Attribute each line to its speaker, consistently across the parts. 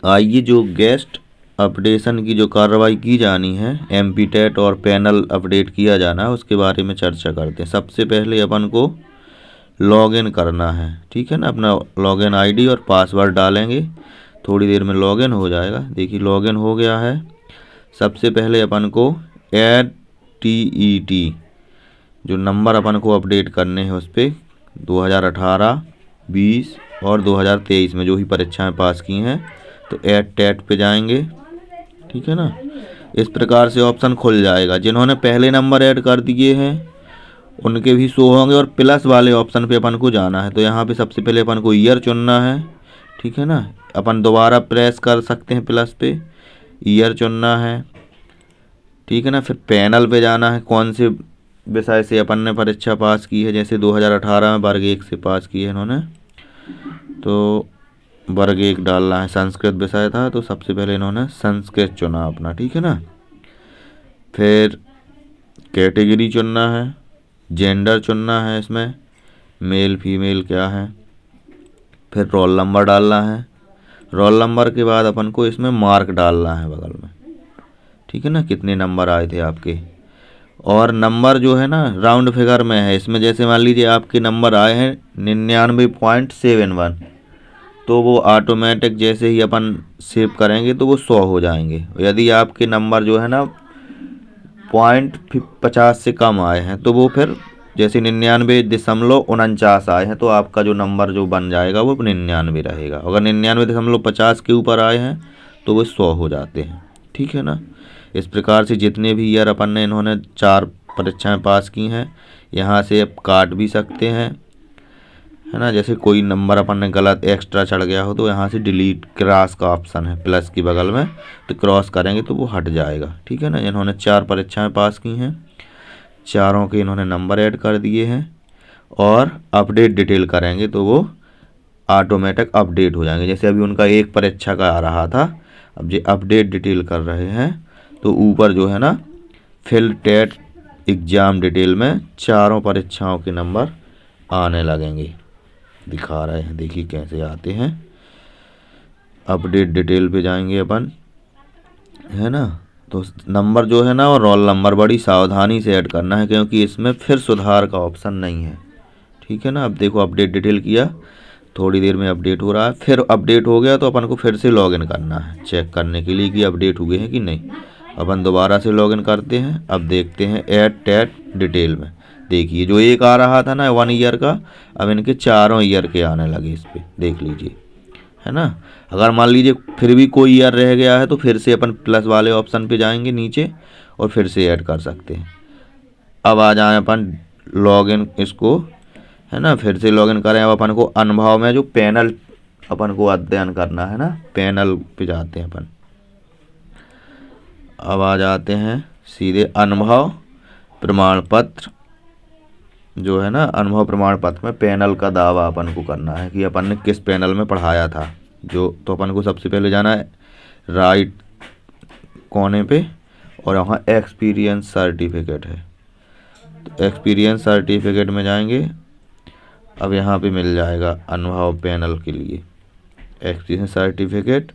Speaker 1: आइए जो guest updation की जो कार्रवाई की जानी है, एमपी-टेट और पैनल अपडेट किया जाना है, उसके बारे में चर्चा करते हैं। सबसे पहले अपन को लॉगिन करना है, ठीक है ना। अपना लॉगिन आईडी और पासवर्ड डालेंगे, थोड़ी देर में लॉगिन हो जाएगा। देखिए लॉगिन हो गया है। सबसे पहले अपन को ऐड टीईटी जो नंबर अपन को अपडेट करने हैं उस पर 2018, 20 और 2023 में जो ही परीक्षाएं पास की हैं, तो ऐड टेट पे जाएंगे, ठीक है ना। इस प्रकार से ऑप्शन खुल जाएगा। जिन्होंने पहले नंबर ऐड कर दिए हैं उनके भी शो होंगे, और प्लस वाले ऑप्शन पे अपन को जाना है। तो यहाँ पे सबसे पहले अपन को ईयर चुनना है, ठीक है ना। अपन दोबारा प्रेस कर सकते हैं प्लस पे, ईयर चुनना है, ठीक है ना। फिर पैनल पे जाना है, कौन से विषय से अपन ने परीक्षा पास की है। जैसे 2018 में वर्ग 1 से पास की है इन्होंने, तो वर्ग 1 डालना है। संस्कृत विषय था तो सबसे पहले इन्होंने संस्कृत चुना अपना, ठीक है ना। फिर कैटेगरी चुनना है, जेंडर चुनना है, इसमें मेल फीमेल क्या है। फिर रोल नंबर डालना है। रोल नंबर के बाद अपन को इसमें मार्क डालना है बगल में, ठीक है ना, कितने नंबर आए थे आपके। और नंबर जो है ना राउंड फिगर में है इसमें। जैसे मान लीजिए आपके नंबर आए हैं 99.71, तो वो ऑटोमेटिक जैसे ही अपन सेव करेंगे तो वो 100 हो जाएंगे। यदि आपके नंबर जो है ना 0.50 से कम आए हैं तो वो फिर जैसे 99.49 आए हैं तो आपका जो नंबर जो बन जाएगा वो 99 रहेगा। अगर 99.50 के ऊपर आए हैं तो वो 100 हो जाते हैं, ठीक है ना। इस प्रकार से जितने भी ईयर अपन ने इन्होंने 4 परीक्षाएं पास की हैं यहाँ से अब काट भी सकते हैं, है ना। जैसे कोई नंबर अपन ने गलत एक्स्ट्रा चढ़ गया हो तो यहाँ से डिलीट क्रॉस का ऑप्शन है प्लस की बगल में, तो क्रॉस करेंगे तो वो हट जाएगा, ठीक है ना। इन्होंने 4 परीक्षाएं पास की हैं, चारों के इन्होंने नंबर ऐड कर दिए हैं और अपडेट डिटेल करेंगे तो वो ऑटोमेटिक अपडेट हो जाएंगे। जैसे अभी उनका एक परीक्षा का आ रहा था, अब जो अपडेट डिटेल कर रहे हैं तो ऊपर जो है ना फिल टेट एग्ज़ाम डिटेल में चारों परीक्षाओं के नंबर आने लगेंगे। दिखा रहे हैं, देखिए कैसे आते हैं। अपडेट डिटेल पे जाएंगे अपन, है ना। तो नंबर जो है ना और रोल नंबर बड़ी सावधानी से ऐड करना है क्योंकि इसमें फिर सुधार का ऑप्शन नहीं है, ठीक है ना। अब देखो अपडेट डिटेल किया, थोड़ी देर में अपडेट हो रहा है। फिर अपडेट हो गया तो अपन को फिर से लॉगिन करना है चेक करने के लिए कि अपडेट हुए हैं कि नहीं। अपन दोबारा से लॉगिन करते हैं। अब देखते हैं ऐड टेट डिटेल में, देखिए जो एक आ रहा था ना 1 ईयर का, अब इनके चारों ईयर के आने लगे इस पर, देख लीजिए, है ना। अगर मान लीजिए फिर भी कोई ईयर रह गया है तो फिर से अपन प्लस वाले ऑप्शन पे जाएंगे नीचे और फिर से ऐड कर सकते हैं। अब आ जाए अपन लॉगिन इसको, है ना, फिर से लॉगिन करें। अब अपन को अनुभव में जो पैनल अपन को अध्ययन करना है ना, पैनल पे जाते हैं अपन। अब आ जाते हैं सीधे अनुभव प्रमाण पत्र, जो है ना अनुभव प्रमाण पत्र में पैनल का दावा अपन को करना है कि अपन ने किस पैनल में पढ़ाया था। जो तो अपन को सबसे पहले जाना है राइट कोने पे और वहाँ एक्सपीरियंस सर्टिफिकेट है, तो एक्सपीरियंस सर्टिफिकेट में जाएंगे। अब यहाँ पे मिल जाएगा अनुभव पैनल के लिए एक्सपीरियंस सर्टिफिकेट।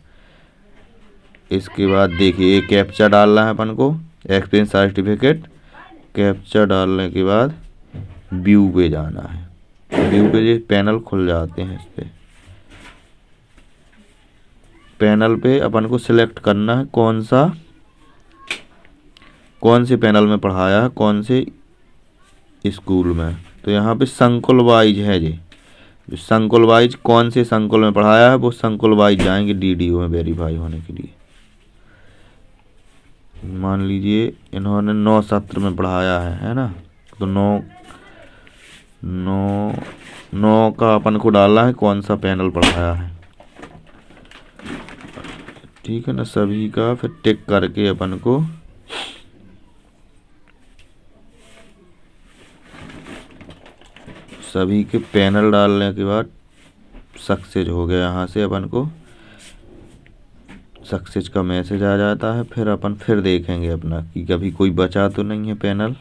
Speaker 1: इसके बाद देखिए एक कैप्चा डालना है अपन को, एक्सपीरियंस सर्टिफिकेट कैप्चा डालने के बाद व्यू पे जाना है। व्यू पे ये पैनल खुल जाते हैं। इस पे पैनल पे अपन को सिलेक्ट करना है कौन से पैनल में पढ़ाया है, कौन से स्कूल में। तो यहाँ पे संकुल वाइज है जी, जो संकुल वाइज कौन से संकुल में पढ़ाया है वो संकुल वाइज जाएंगे डीडीओ में वेरीफाई होने के लिए। मान लीजिए इन्होंने 9 सत्र में पढ़ाया है ना, तो 9 का अपन को डालना है कौन सा पैनल पढ़ाया है, ठीक है ना, सभी का। फिर टिक करके अपन को सभी के पैनल डालने के बाद सक्सेस हो गया। यहाँ से अपन को सक्सेस का मैसेज आ जाता है। फिर अपन फिर देखेंगे अपना कि कभी कोई बचा तो नहीं है पैनल।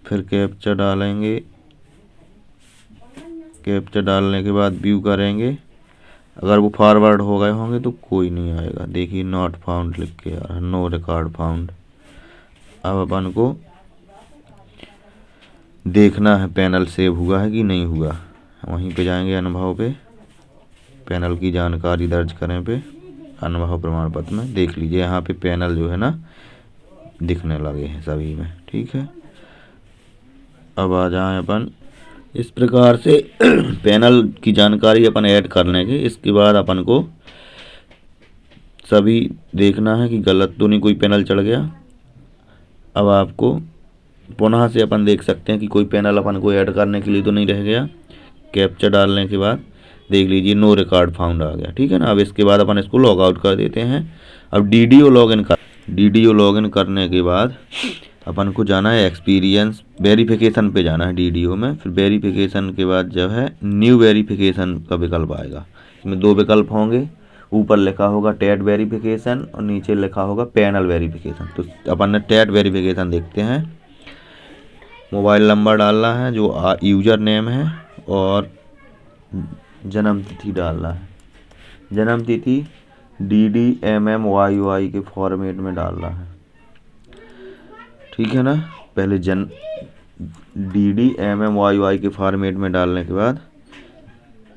Speaker 1: फिर कैप्चा डालेंगे, कैप्चा डालने के बाद व्यू करेंगे। अगर वो फॉरवर्ड हो गए होंगे तो कोई नहीं आएगा। देखिए नॉट फाउंड लिख के आ रहा है, नो रिकॉर्ड फाउंड। अब अपन को देखना है पैनल सेव हुआ है कि नहीं हुआ। वहीं पे जाएंगे अनुभव पे, पैनल की जानकारी दर्ज करें पे, अनुभव प्रमाण पत्र में देख लीजिए यहाँ पे पैनल जो है ना दिखने लगे हैं सभी में। ठीक है, अब आ जाएं अपन इस प्रकार से पैनल की जानकारी अपन ऐड कर लेंगे। इसके बाद अपन को सभी देखना है कि गलत तो नहीं कोई पैनल चढ़ गया। अब आपको पुनः से अपन देख सकते हैं कि कोई पैनल अपन को ऐड करने के लिए तो नहीं रह गया। कैप्चा डालने के बाद देख लीजिए नो रिकॉर्ड फाउंड आ गया। ठीक है ना, अब इसके बाद अपन इसको लॉग आउट कर देते हैं। अब डीडीओ लॉगिन करने के बाद अपन को जाना है एक्सपीरियंस वेरिफिकेशन पे जाना है डीडीओ में। फिर वेरिफिकेशन के बाद जो है न्यू वेरिफिकेशन का विकल्प आएगा। इसमें दो विकल्प होंगे, ऊपर लिखा होगा टेट वेरिफिकेशन और नीचे लिखा होगा पैनल वेरिफिकेशन। तो अपन ने टेट वेरिफिकेशन देखते हैं। मोबाइल नंबर डालना है जो यूजर नेम है और जन्म तिथि डालना है। जन्म तिथि DDMMYY के फॉर्मेट में डालना है। ठीक है ना, पहले DDMMYY के फॉर्मेट में डालने के बाद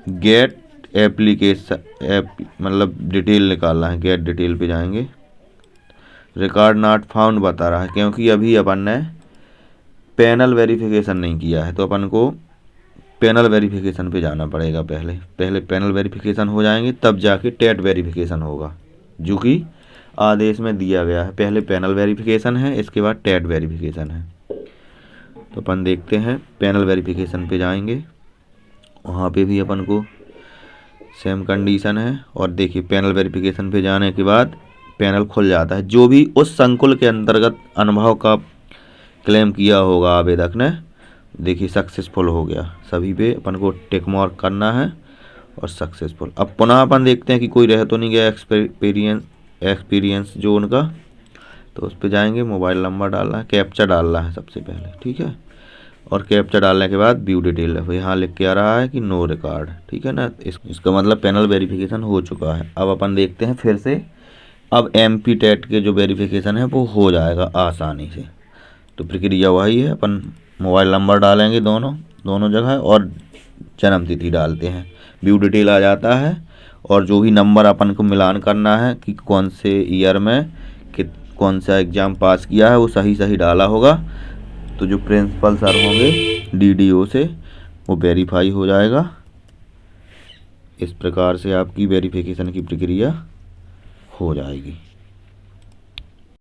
Speaker 1: गेट एप्लीकेशन मतलब डिटेल निकालना है। गेट डिटेल पे जाएंगे, रिकॉर्ड नॉट फाउंड बता रहा है क्योंकि अभी अपन ने पैनल वेरिफिकेशन नहीं किया है। तो अपन को पैनल वेरिफिकेशन पे जाना पड़ेगा। पहले पैनल वेरिफिकेशन हो जाएंगे तब जाके टेट वेरिफिकेशन होगा, जो कि आदेश में दिया गया है। पहले पैनल वेरिफिकेशन है, इसके बाद टेट वेरिफिकेशन है। तो अपन देखते हैं पैनल वेरिफिकेशन पे जाएंगे, वहाँ पे भी अपन को सेम कंडीशन है। और देखिए पैनल वेरिफिकेशन पे जाने के बाद पैनल खुल जाता है। जो भी उस संकुल के अंतर्गत अनुभव का क्लेम किया होगा आवेदक ने, देखिए सक्सेसफुल हो गया। सभी पे अपन को टिक मार्क करना है और सक्सेसफुल। अब पुनः अपन देखते हैं कि कोई रह तो नहीं गया एक्सपीरियंस जो उनका। तो उस पर जाएंगे, मोबाइल नंबर डालना है, कैप्चा डालना है सबसे पहले। ठीक है, और कैप्चा डालने के बाद व्यू डिटेल है, यहाँ लिख के आ रहा है कि नो रिकॉर्ड। ठीक है ना, इसका मतलब पैनल वेरिफिकेशन हो चुका है। अब अपन देखते हैं फिर से, अब MP टेट के जो वेरिफिकेशन है वो हो जाएगा आसानी से। तो प्रक्रिया वही है, अपन मोबाइल नंबर डालेंगे दोनों जगह और जन्म तिथि डालते हैं, व्यू डिटेल आ जाता है। और जो भी नंबर अपन को मिलान करना है कि कौन से ईयर में कौन सा एग्ज़ाम पास किया है वो सही डाला होगा। तो जो प्रिंसिपल सर होंगे DDO से वो वेरीफाई हो जाएगा। इस प्रकार से आपकी वेरिफिकेशन की प्रक्रिया हो जाएगी।